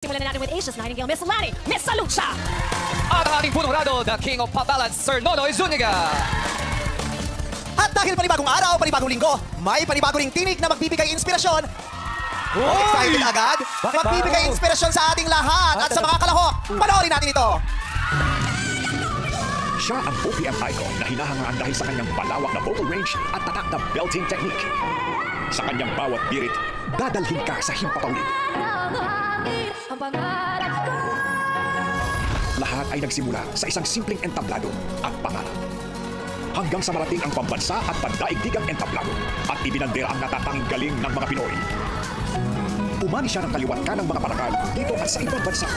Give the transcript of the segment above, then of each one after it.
Simulan na natin with Asia's Nightingale, Miss Lani, Miss Salucha! At ang ating punong rado, the King of Pop Ballads, Sir Nonoy Zuniga. At dahil panibagong araw, panibagong linggo, may panibagong ring tinig na magbibigay inspirasyon. Excited agad? Magbibigay inspirasyon sa ating lahat at sa mga kalahok. Panoorin natin ito. Siya ang OPM icon na hinahangaan dahil sa kanyang palawak na vocal range at tatak na belting technique. Sa kanyang bawat birit, dadalhin ka sa himpapawid. Lahat ay nagsimula sa isang simpleng entablado at pangarap. Hanggang sa marating ang pambansa at pandaigdigang entablado at ibinandera ang natatanging galing ng mga Pinoy. Umani siya ng kaliwat ka ng mga parakal dito at sa ibang bansa.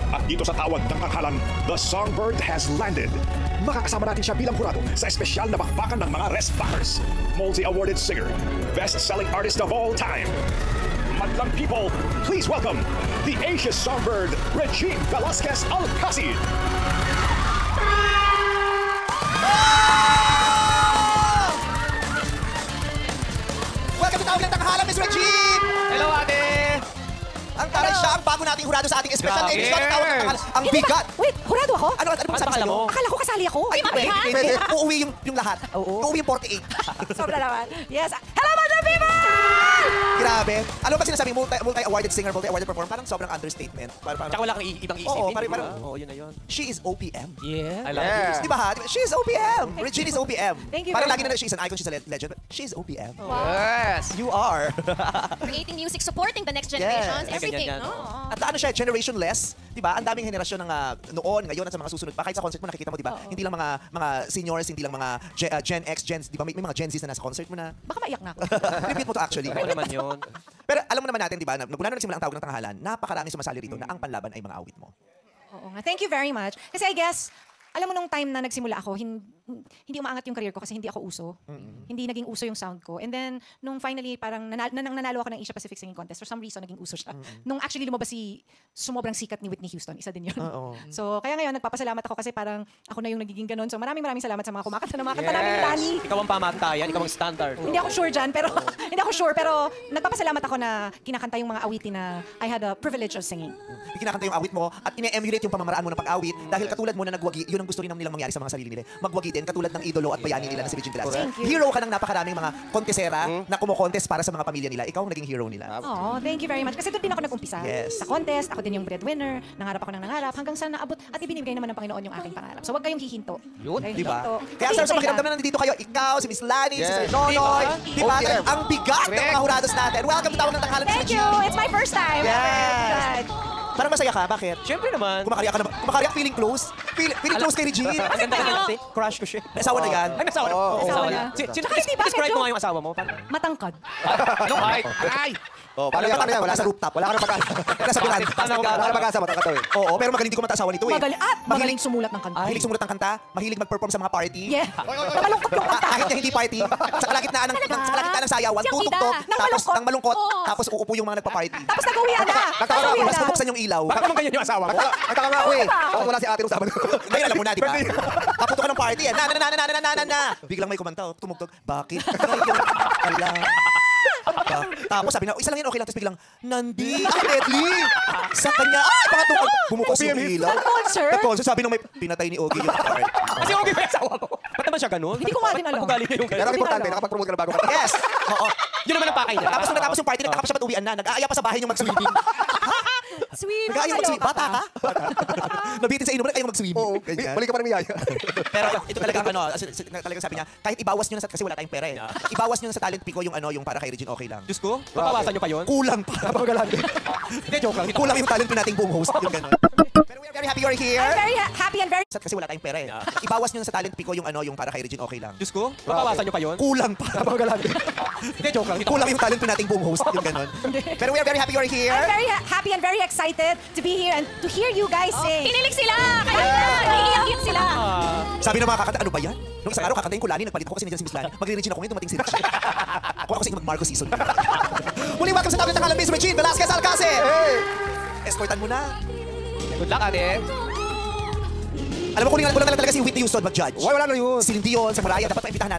At dito sa tawag ng tanghalan, the Songbird has landed. Makakasama natin siya bilang hurado sa espesyal na bakbakan ng mga Restbackers. Multi-awarded singer, best-selling artist of all time. Madlang people, please welcome the Asia Songbird, Regine Velasquez Alcacid. Welcome to Tawag ng Tanghalan, Miss Regine! Hello, ate! Ang taray siya, ang bago nating hurado sa ating espesyal na Grabe. edisyon ng Tawag ng Tanghalan. Ang bigat! Wait, hurado ako? Ano bang sabi akala sa'yo? mo? Akala ko kasali ako. Ay, Pwede, uuwi yung lahat. Oo. Uuwi yung 48. Sobra naman. Yes. Hello, Madam People! Grabe. Ano ba sinasabing multi-awarded singer, multi-awarded performer? Parang sobrang understatement. Parang, Tsaka wala kang ibang isip. Oo, hindi parang- ba? Oo, yun na yun. she is OPM. Yeah. I love Yeah. you. Di ba ha? She is OPM. Regine is OPM. Thank you Parang very lagi na she's an icon, she's a legend. But she is OPM. Yes. You are. Creating music, supporting the next generations, Yes. everything, Ganyan yan. no? At ano siya, generationless, 'di ba? Ang daming henerasyon ng noon, ngayon at sa mga susunod pa. Kahit sa concert mo nakikita mo, 'di ba? Hindi lang mga seniors, hindi lang mga Gen X, Gen Z, 'di ba? May mga Gen Zs na nasa concert mo na. Baka maiyak na ako. Repeat mo to actually. Ano naman yun? Pero alam mo naman natin, 'di ba? Mula nung nagsimula ang Tawag ng Tanghalan, napakaraming sumasali rito na ang panlaban ay mga awit mo. Oo nga. Thank you very much. Kasi I guess, alam mo nung time na nagsimula ako, hindi umaangat yung career ko kasi hindi ako uso. Hindi naging uso yung sound ko. And then, nung finally, parang nanalo ako ng Asia Pacific Singing Contest, for some reason, naging uso siya. Nung actually lumabas sumobrang sikat ni Whitney Houston, isa din yun. So, kaya ngayon, nagpapasalamat ako kasi parang ako na yung nagiging ganun. So, maraming salamat sa mga kumakanta ng mga kanta namin ni Lani. Ikaw ang pamantayan, ikaw ang standard. Hindi ako sure dyan, pero hindi ako sure, pero nagpapasalamat ako na kinakanta yung mga awitin na I had a privilege of singing. Kinakanta yung awit mo at ine-emulate yung pamamaraan mo ng pag-awit dahil katulad mo na nagwagi, yun ang gusto rin nilang mangyari sa mga sarili nila. Magwagi din katulad ng idolo at bayani nila na si Regine Velasquez. Thank you. Hero ka ng napakaraming mga kontesera na kumo-contest para sa mga pamilya nila. Ikaw ang naging hero nila. Oh, thank you very much. Kasi doon din ako nag-umpisa. Yes. Sa contest, ako din yung breadwinner. Nangarap ako ng nangarap hanggang sa naabot at ibinibigay naman ng Panginoon yung aking pangarap. So, wag kayong hihinto. Yun, Huwag kayong Di ba? hihinto. Kaya Kasi sa hintay pakiramdam lang. na nandito kayo, ikaw, si Miss Lani, si Yes. Sir Nonoy, di ba? OPM. Ang bigat ng mga hurados natin. Welcome to Tawag ng Tanghalan, Miss Thank you. Regine. It's my first time. Yes. Parang masaya ka, bakit? Siyempre naman. Kumakariya ka na ba? Kumakariya, feeling close? Feeling close kay Regine? Ang ganda ka kasi. Crush ko siya. May asawa na yan. Ay, may asawa na. Oo. Asawa na. Tsaka hindi ba, Describe medyo- mo nga yung asawa mo. Matangkad. Anong height? Ay! Oh, paano yan? Paano yan? Wala sa rooftop. Wala ka na pag-asa. Nasa bulan. Wala ka na mag-asa, matangka to eh. Oo, pero magaling di ko mata asawa nito eh. Magaling sumulat ng kanta. Mahilig sumulat ng kanta, mahilig mag-perform sa mga party. Yeah. Malungkot yung kanta. Kahit na hindi party, sa kalagitnaan ng sayawan, Siyang tutugtog, bida. Nang tapos malungkot. nang malungkot, Oo. tapos uupo yung mga nagpa-party. Tapos nag-uwi na. Nag-uwi Tapos na. bubuksan yung ilaw. Bakit naman ganyan yung asawa mo? Nagtaka nga ako eh. Tapos wala si ate nung Sabado. Ngayon alam mo na, di ba? Kaputo ka ng party eh. Na. Biglang may kumanta, tumugtog. Bakit? Ala. Tapos sabi na, isa lang yan, okay lang. Tapos biglang, Nandi, deadly. Sa kanya, pangatong bumukas yung ilaw. Nag-concert? Nag-concert, sabi nung may pinatay ni Ogie yung part. Kasi okay ba yung asawa mo? Ba't naman siya ganun? Hindi ko nga din alam. Ba't ugali niya yung Pero ganun? ang importante, nakapag-promote ka na bago ka. Yes. Oo. Yun naman ang pakay niya. Tapos nung natapos yung party, nagtaka pa siya ba't uwian na. Nag-aaya pa sa bahay yung mag-swimming. Sweet. Nag-aaya mag-swimming. Bata ka? Nabitin sa inuman, nag-aaya mag-swimming. Oo, Ganyan. balik ka pa ng miyaya. Pero ito talaga ano, talaga sabi niya, kahit ibawas niyo na kasi wala tayong pera eh. Ibawas niyo na sa talent pico yung ano, yung para kay Regine okay lang. Diyos ko, papawasan niyo pa yun? Kulang pa. Napakagalante. Hindi, joke lang. Kulang yung talent nating buong host, yung gano'n. Pero we are very happy you're here. I'm very happy and very... Kasi wala tayong pera eh. Ibawas niyo na sa talent pico yung ano, yung para kay Regine okay lang. Diyos ko, papawasan niyo pa yun? Kulang pa. Napakagalante. Hindi, joke lang. Kulang yung talent nating buong host, yung gano'n. Pero we are very happy you're here. I'm very happy and very excited to be here and to hear you guys sing. Kinilig sila! Kaya naiiyak sila! Sabi ng mga kakanta, ano ba yan? Nung isang araw kakantayin ko Lani, nagpalit ako kasi nandiyan si Miss Lani. Mag-Regine ako ngayon, dumating si Regine. Ako kasi mag-Marco season. Muli, welcome sa Tawag ng Tanghalan, Miss Regine Velasquez Alcacid. Escortan mo na. Good luck, ate. Alam mo, kulang na lang talaga si Whitney Houston mag-judge. Wala na yun. Si Celine Dion, sa Mariah, dapat maimbitahan natin.